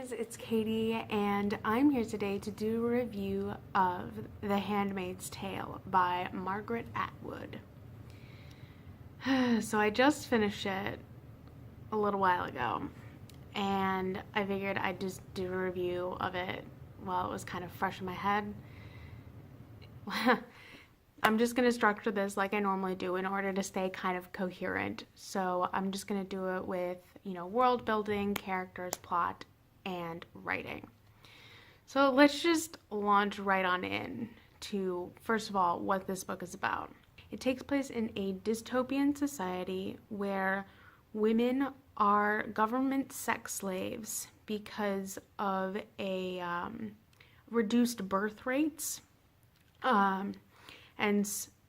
guys, it's Katie, and I'm here today to do a review of The Handmaid's Tale by Margaret Atwood. So I just finished it a little while ago, and I figured I'd just do a review of it while it was kind of fresh in my head. I'm just going to structure this like I normally do in order to stay kind of coherent. So I'm just going to do it with, world building, characters, plot, and writing. So let's just launch right on in to, first of all, what this book is about. It takes place in a dystopian society where women are government sex slaves because of a reduced birth rates. And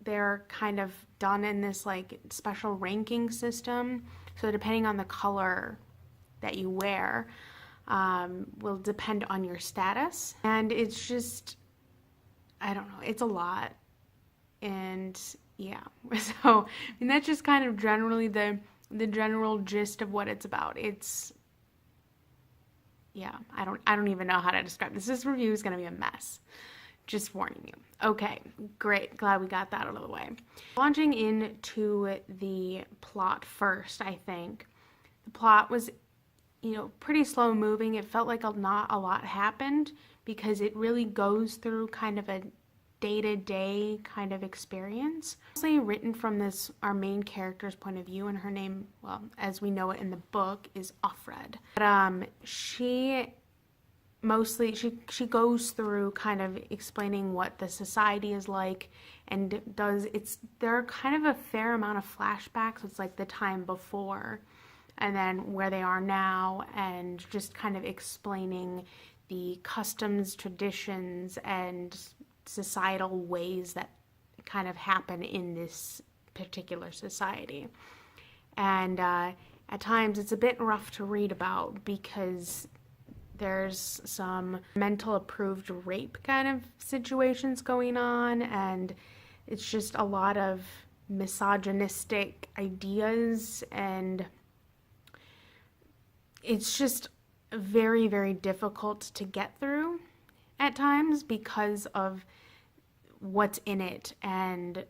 they're kind of done in this like special ranking system. So depending on the color that you wear, will depend on your status. And it's just, I don't know, it's a lot. And yeah, so that's just kind of generally the general gist of what it's about. It's, yeah, I don't even know how to describe this. This review is going to be a mess. Just warning you. Okay, great. Glad we got that out of the way. Launching into the plot first, I think. The plot was, pretty slow moving. It felt like not a lot happened because it really goes through kind of a day-to-day kind of experience. Mostly written from our main character's point of view, and her name, well, as we know it in the book, is Offred. But she goes through kind of explaining what the society is like, and there are kind of a fair amount of flashbacks. It's like the time before and then where they are now, and just kind of explaining the customs, traditions, and societal ways that kind of happen in this particular society. And at times it's a bit rough to read about because there's some mental approved rape kind of situations going on, and it's just a lot of misogynistic ideas, and it's just very, very difficult to get through at times because of what's in it, and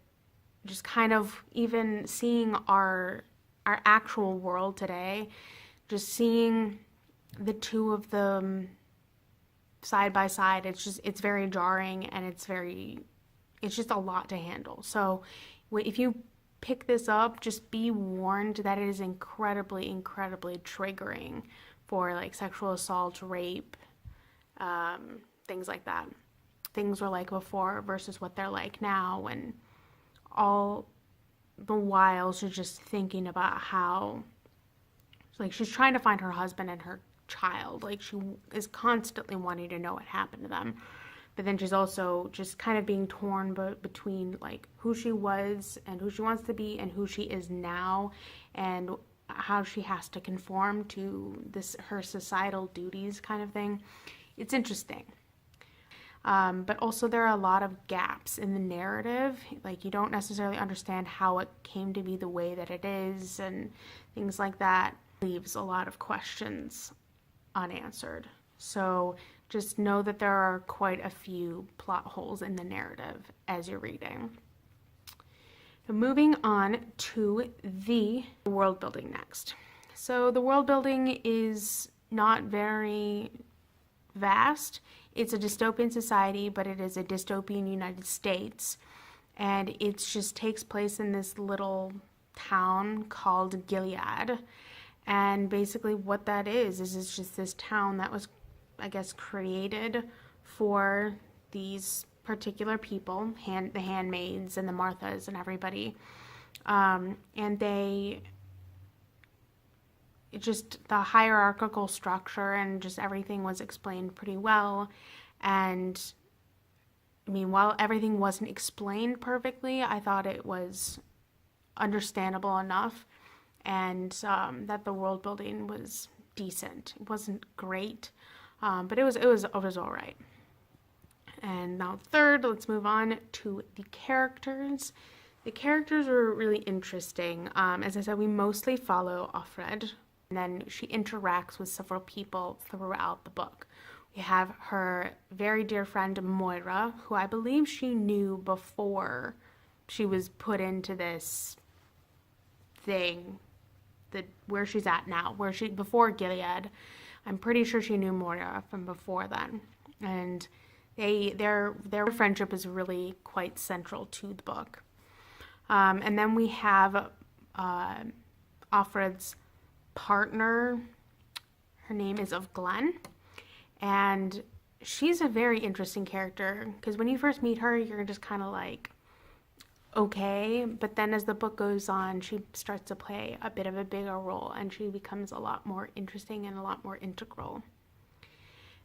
just kind of even seeing our actual world today, just seeing the two of them side by side, it's very jarring, and it's just a lot to handle. So if you pick this up, just be warned that it is incredibly, incredibly triggering for like sexual assault, rape, things like that. Things were like before versus what they're like now, and all the while she's just thinking about how, like, she's trying to find her husband and her child. Like, she is constantly wanting to know what happened to them, but then she's also just kind of being torn between like who she was and who she wants to be and who she is now, and how she has to conform to her societal duties kind of thing. It's interesting. But also there are a lot of gaps in the narrative. Like, you don't necessarily understand how it came to be the way that it is, and things like that. Leaves a lot of questions unanswered. So just know that there are quite a few plot holes in the narrative as you're reading. So moving on to the world building next. So the world building is not very vast. It's a dystopian society, but it is a dystopian United States, and it just takes place in this little town called Gilead. And basically what that is it's just this town that was, I guess, created for these particular people, the handmaids and the Marthas and everybody. And the hierarchical structure and just everything was explained pretty well. And I mean, while everything wasn't explained perfectly, I thought it was understandable enough, and that the world building was decent. It wasn't great, but it was all right. And now third, let's move on to the characters. The characters were really interesting. As I said, we mostly follow Offred, And then she interacts with several people throughout the book. We have her very dear friend Moira, who I believe she knew before she was put into this thing, where she's at now, before Gilead. I'm pretty sure she knew Moira from before then, and their friendship is really quite central to the book. And then we have Offred's partner. Her name is of Glenn, and she's a very interesting character because when you first meet her, you're just kind of like, okay, but then as the book goes on, she starts to play a bit of a bigger role, and she becomes a lot more interesting and a lot more integral.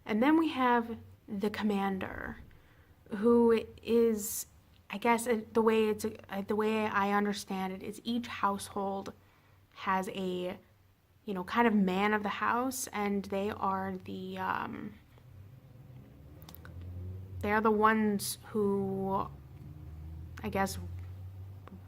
And then we have the commander, who is, I guess the way I understand it is each household has a, kind of man of the house, and they are the ones who, I guess,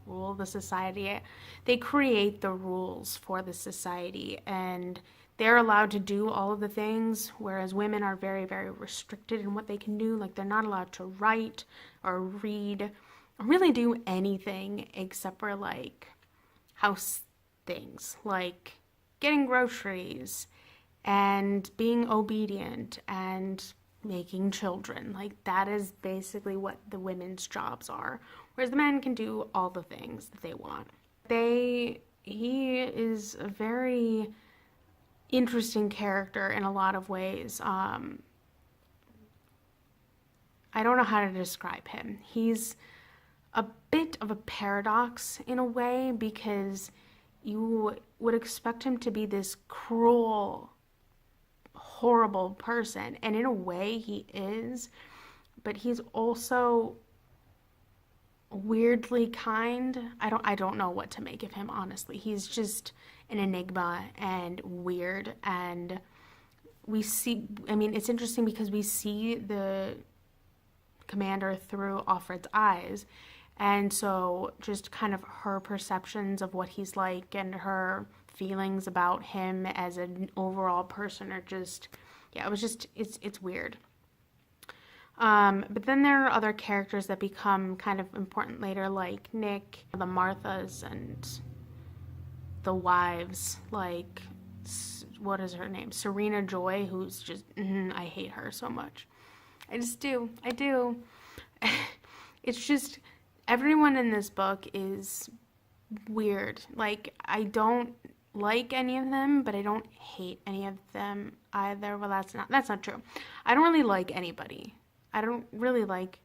rule the society. They create the rules for the society, and they're allowed to do all of the things, whereas women are very, very restricted in what they can do. Like, they're not allowed to write or read or really do anything except for, like, house things, like getting groceries and being obedient and making children. Like, that is basically what the women's jobs are, whereas the men can do all the things that they want. He is a very interesting character in a lot of ways. I don't know how to describe him. He's a bit of a paradox in a way, because you would expect him to be this cruel, horrible person, and in a way he is, but he's also weirdly kind. I don't know what to make of him, honestly. He's just an enigma and weird, and it's interesting because we see the commander through Offred's eyes, and so just kind of her perceptions of what he's like and her feelings about him as an overall person are just, it's weird. But then there are other characters that become kind of important later, like Nick, the Marthas, and the wives, like, what is her name? Serena Joy, who's just, I hate her so much. I do. It's just, everyone in this book is weird. Like, I don't like any of them, but I don't hate any of them either. Well, that's not true. I don't really like anybody. I don't really like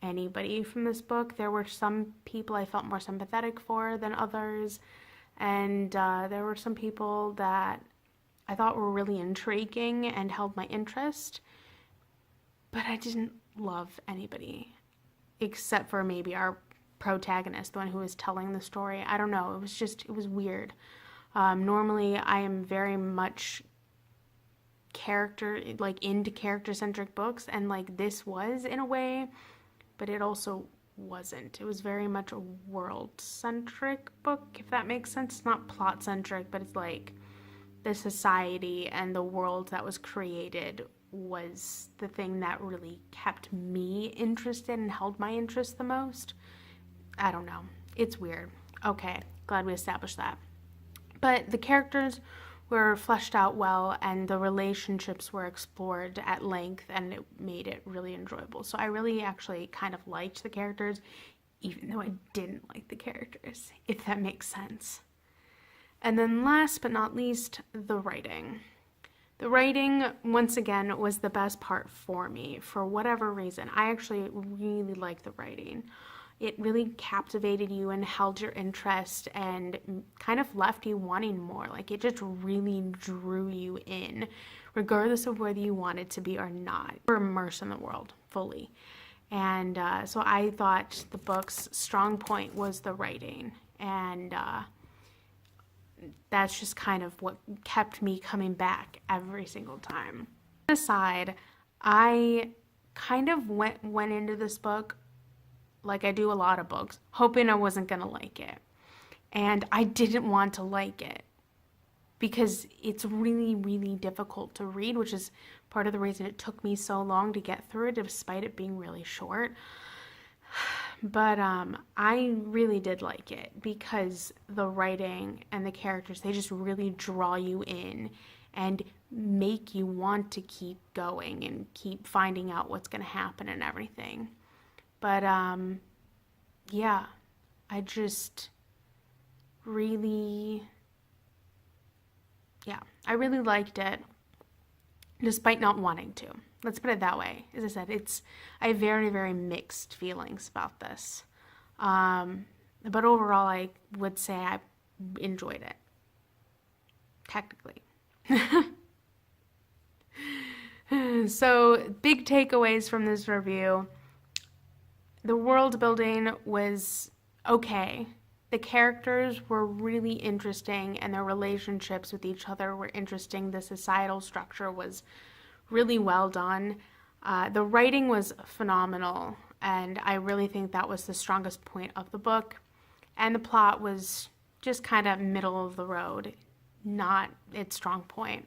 anybody from this book. There were some people I felt more sympathetic for than others, and there were some people that I thought were really intriguing and held my interest, but I didn't love anybody except for maybe our protagonist, the one who was telling the story. I don't know. It was weird. Normally, I am very much into character-centric books, and like this was in a way, but it also wasn't. It was very much a world-centric book, if that makes sense. It's not plot-centric, but it's like the society and the world that was created was the thing that really kept me interested and held my interest the most. I don't know. It's weird. Okay, glad we established that. But the characters were fleshed out well, and the relationships were explored at length, and it made it really enjoyable. So I really actually kind of liked the characters, even though I didn't like the characters, if that makes sense. And then last but not least, the writing. The writing, once again, was the best part for me, for whatever reason. I actually really liked the writing. It really captivated you and held your interest and kind of left you wanting more. Like, it just really drew you in, regardless of whether you wanted to be or not. Or immersed in the world fully. And so I thought the book's strong point was the writing. And that's just kind of what kept me coming back every single time. Aside, I kind of went into this book like I do a lot of books, hoping I wasn't going to like it. And I didn't want to like it because it's really, really difficult to read, which is part of the reason it took me so long to get through it, despite it being really short. But I really did like it because the writing and the characters, they just really draw you in and make you want to keep going and keep finding out what's going to happen and everything. But yeah, I just really, I really liked it despite not wanting to. Let's put it that way. As I said, I have very, very mixed feelings about this. But overall, I would say I enjoyed it. Technically. So, big takeaways from this review. The world building was okay. The characters were really interesting, and their relationships with each other were interesting. The societal structure was really well done. The writing was phenomenal, and I really think that was the strongest point of the book. And the plot was just kind of middle of the road, not its strong point.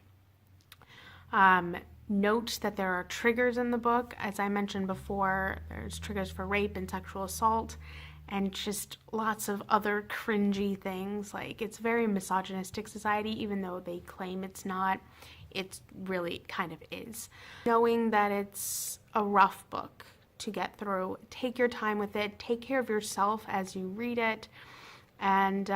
Note that there are triggers in the book. As I mentioned before, there's triggers for rape and sexual assault, and just lots of other cringy things. Like, it's very misogynistic society, even though they claim it's not. It really kind of is. Knowing that it's a rough book to get through, take your time with it, take care of yourself as you read it, and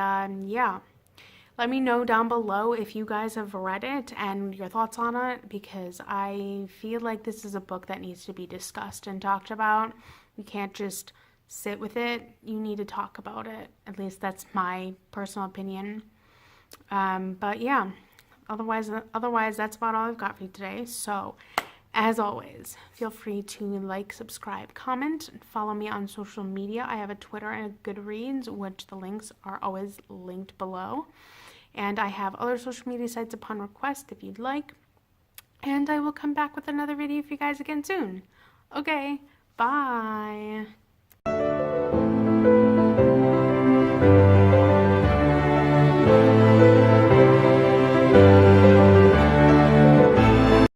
let me know down below if you guys have read it and your thoughts on it, because I feel like this is a book that needs to be discussed and talked about. You can't just sit with it, you need to talk about it. At least that's my personal opinion. But yeah. Otherwise, that's about all I've got for you today. So, as always, feel free to like, subscribe, comment, and follow me on social media. I have a Twitter and a Goodreads, which the links are always linked below. And I have other social media sites upon request if you'd like. And I will come back with another video for you guys again soon. Okay, bye.